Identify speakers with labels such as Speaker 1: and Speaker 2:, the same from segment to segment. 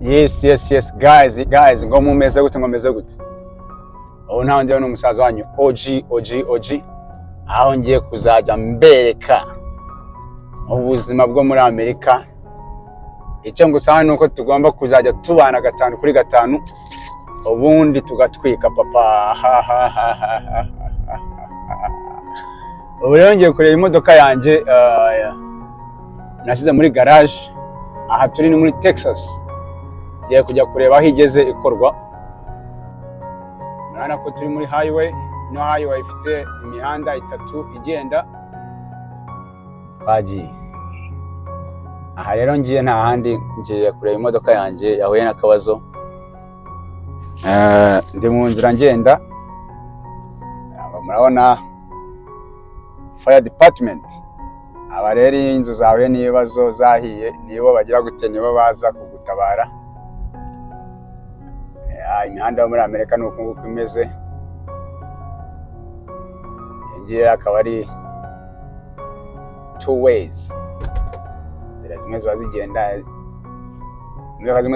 Speaker 1: Yes guys ngo mumeze gute ubu ntaho ndiho n'umusaza wanyu OG aho ngiye kuzajya mbereka ubuzima bwo muri Amerika. Icyo ngusaba nuko tugomba kuzajya tubana 5 kuri 5 ubundi tugatwika papa. Ubu rero ngiye kureba imodoka yanjye nasize muri garage. Aha turi ni muri Texas. Ngiye kujya kureba aho igeze ikorwa. Murana ko turi muri highway. No highway ifite imihanda 3 igenda. Bagiye. Aha rero ngiye nta handi ngiye kureba imodoka yanjye yahuye n'akabazo. Ndi mu nzira ngenda. Murabona fire department. Aba rero inzu zawe n'ibibazo zahiye nibo bagira gute nibo baza kugutabara. Imihanda yo muri Amerika nuko nguko imeze. Ngiye akaba ari 2 ways. Zimwe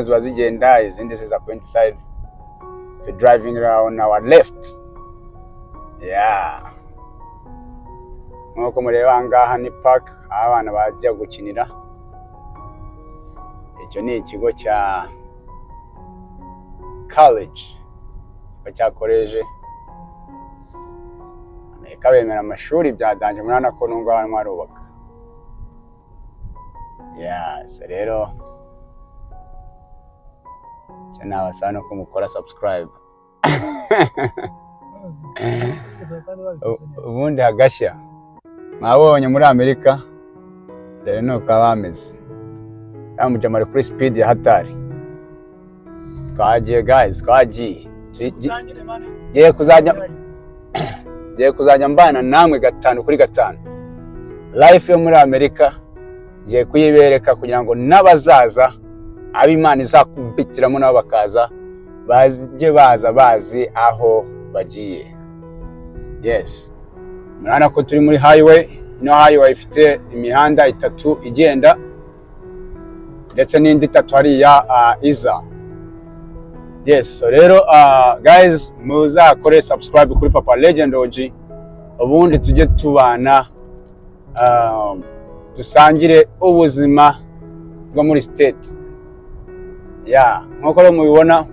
Speaker 1: ziba zigenda izindi ziza coincide to driving around our left. Nkuko mureba ngaha ni park abana bajya gukinira. Icyo ni ikigo cya college cya college. Amerika bemera amashuri byadanje murana ko nungo abantu barubaka. Rero cyane abasana ko mukora subscribe. Ubundi hagashya mwabonye muri Amerika rero nuko bameze. Amuje muri kuri speed ya hatari. Twagiye guys, twagiye. Giye kuzajya mbana namwe 5 kuri 5. Life yo muri Amerika giye kuyibereka kugira ngo nabazaza ab'Imana izakubitiramo nabo bakaza baje baza bazi aho bagiye. Yes. Murana ko turi muri highway. No highway ifite imihanda 3 igenda ndetse n'indi 3 hariya iza. Yes, so rero guys muzakore subscribe kuri Papa Legend OG ubundi tujye tubana dusangire ubuzima bwo muri state. Nkuko mubibona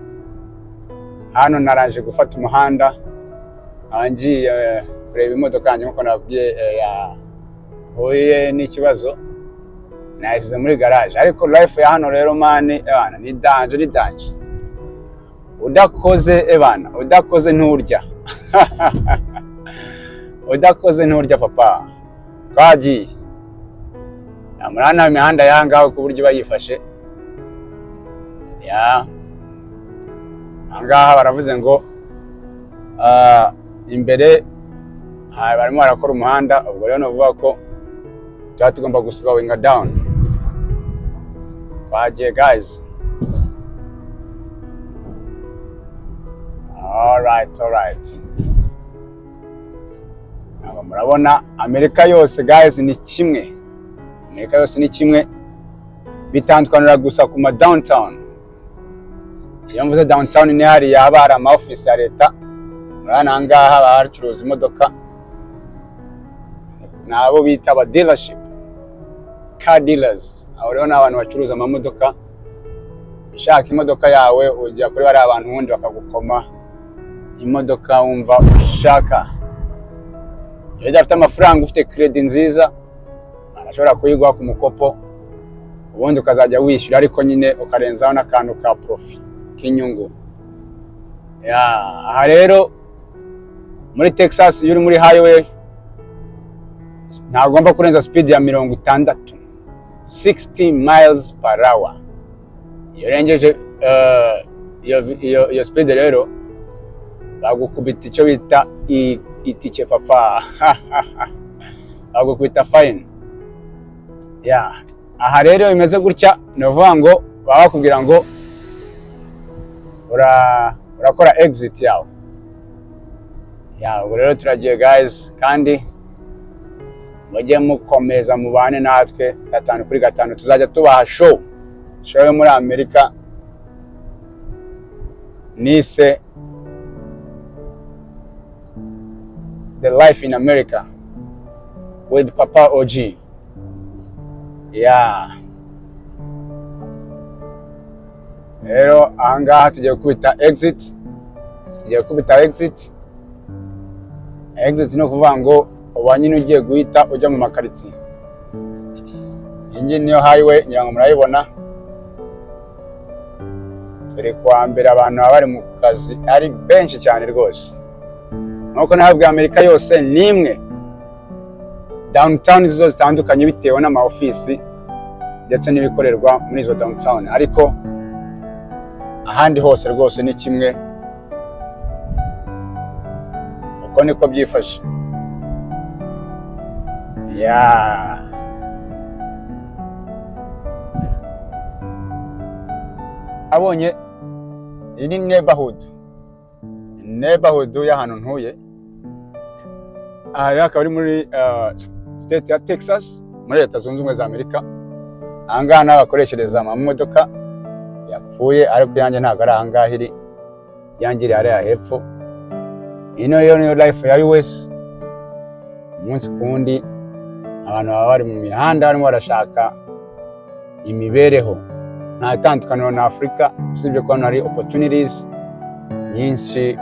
Speaker 1: hano naraje gufata umuhanda angiye kureba imodoka yanjye nkuko nabwiye yahuye n'ikibazo nasize muri garage. Ariko life ya hano rero mani ni danje. Udakoze nturya. Udakoze nturya papa. Twagiye. Murana imihanda yangaho ku buryo bayifashe. Angaha baravuze ngo imbere barimo barakora umuhanda. Ubwo rero novuga ko tugomba guslowing down. Twagiye guys. All right. Murabona Amerika yose guys ni kimwe. Amerika yose ni kimwe. Bitandukana gusa ku ma downtown. Iyo mvuze downtown ni hari yabara ama office ya leta. Murana ngaha bacuruza imodoka. Nabo bita aba dealership. Car dealers. Abo rero n'abantu bacuruza ama modoka. Ushaka imodoka yawe ujya kuri bari abantu wundi bakagukoma imodoka wumva ushaka. Iyo udafite amafaranga ufite credit nziza arashobora kuyigwa ku mukopo ubundi ukazajya wishyura ariko nyine ukarenzaho n'akantu ka profit k'inyungu. Aha rero muri Texas iyo uri muri highway ntagomba kurenza speed ya 60 60 miles per hour. Iyo rengeje iyo speed rero bagukubita icyo bita itike papa. Bagukubita fine. Aha rero imeze gutya novuga ngo baba bakubwira ngo urakora exit yawe. Ubwo rero turagiye guys kandi mujye mukomeza mubane natwe 5 kuri 5 tuzajya tubaha show show yo muri Amerika nise The Life in America with Papa OG. Yeah. Rero ahangaha tugiye kubita exit. Exit no kuvuga ngo ubanyine ugiye guhita ujya mu makaritsiye. Iyi niyo highway nyirango murayibona. Turi kwa mbere abantu bari mu kazi ari benshi cyane rwose. Nuko nahabwa Amerika yose nimwe. Downtown zo zitandukanye bitewe n'ama office ndetse n'ibikorerwa muri izo downtown, ariko ahandi hose rwose ni kimwe. Uko niko byifashe. Yeah. Abonye iyi ni neighborhood y'ahantu ntuye. Aha akaba ari muri state ya Texas muri Leta Zunze Ubumwe za Amerika. Ahangaha n'abakoreshereza amamodoka yapfuye, ariko yanjye ntabwo ari ahangaha iri, yanjye iri hariya hepfo. Ino yo niyo life ya US. Umunsi kundi abantu baba bari mu mihanda barimo barashaka imibereho. Nta tandukaniro na Afrika, usibye ko hano hari opportunities nyinshi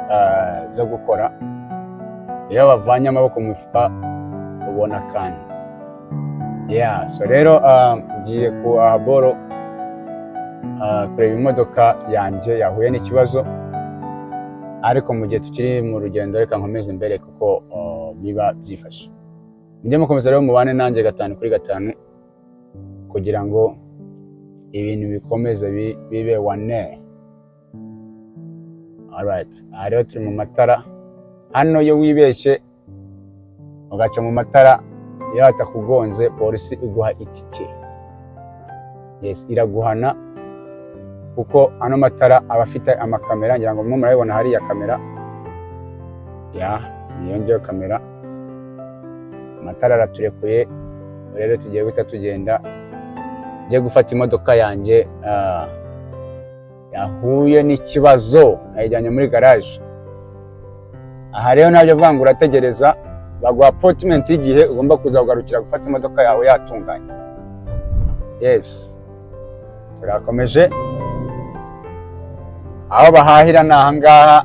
Speaker 1: zo gukora. Iyo bavanye amaboko mu mifuka ubona kandi. Yeah, so rero ngiye ku Boro kureba imodoka yanjye yahuye n'ikibazo, ariko mu gihe tukiri mu rugendo reka nkomeze imbere kuko biba byifashe. Njye mukomeza rero mubane nanjye 5 kuri 5 kugira ngo ibintu bikomeze bibe wane. Alright, rero turi mu matara. Hano yo wibeshye ugaca mu matara, iyo atakugonze polisi iguha itike. Yes, iraguhana kuko ano matara aba afite amakamera, ngira ngo murabibona hari ya kamera. Ya, niyo ngiyo kamera. Matara araturekuye, rero tugiye guhita tugenda. Ngiye gufata imodoka yanjye yahuye n'ikibazo, nayijyanye muri garage. Aha rero nabyo avuga ngo urategereza baguha appointment y'igihe ugomba kuzagarukira gufata imodoka yawe yatunganye. Yes, turakomeje. Aho bahahira ni ahangaha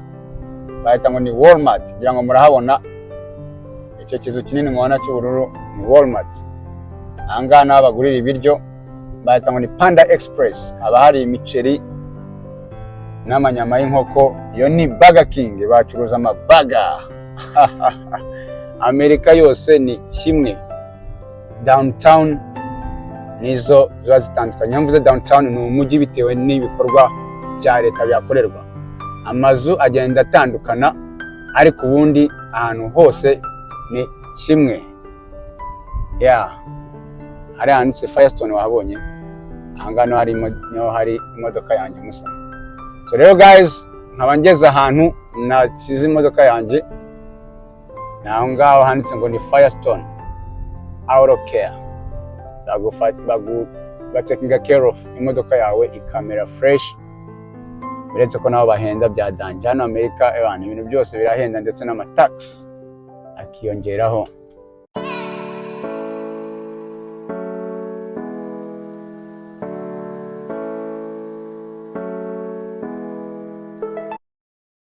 Speaker 1: bahita ngo ni Walmart, ngira ngo murahabona icyo kizu kinini mubona cy'ubururu ni Walmart. Ahangaha naho bagurira ibiryo bahita ngo ni Panda Express. Haba hari imiceri n'amanyama y'inkoko. Iyo ni Burger King, bacuruza amabaga. Amerika yose ni kimwe. Downtown nizo ziba zitandukanye. Mvuze downtown ni umujyi bitewe n'ibikorwa bya leta byakorerwa. Amazu agenda atandukana, ariko ubundi ahantu hose ni kimwe. Yeah. Hari handitse Firestone wahabonye. Ahangano hari imodoka yanjye musa. So rero guys, nkaba ngeze ahantu nasize imodoka yanjye. Naho ngaho handitse ngo ni Firestone Auto Care. Batekinga care of imodoka yawe ikamera fresh. Biretse ko nabo bahenda byadanje. Hano Amerika ibintu byose birahenda, ndetse n'amatax akiyongeraho.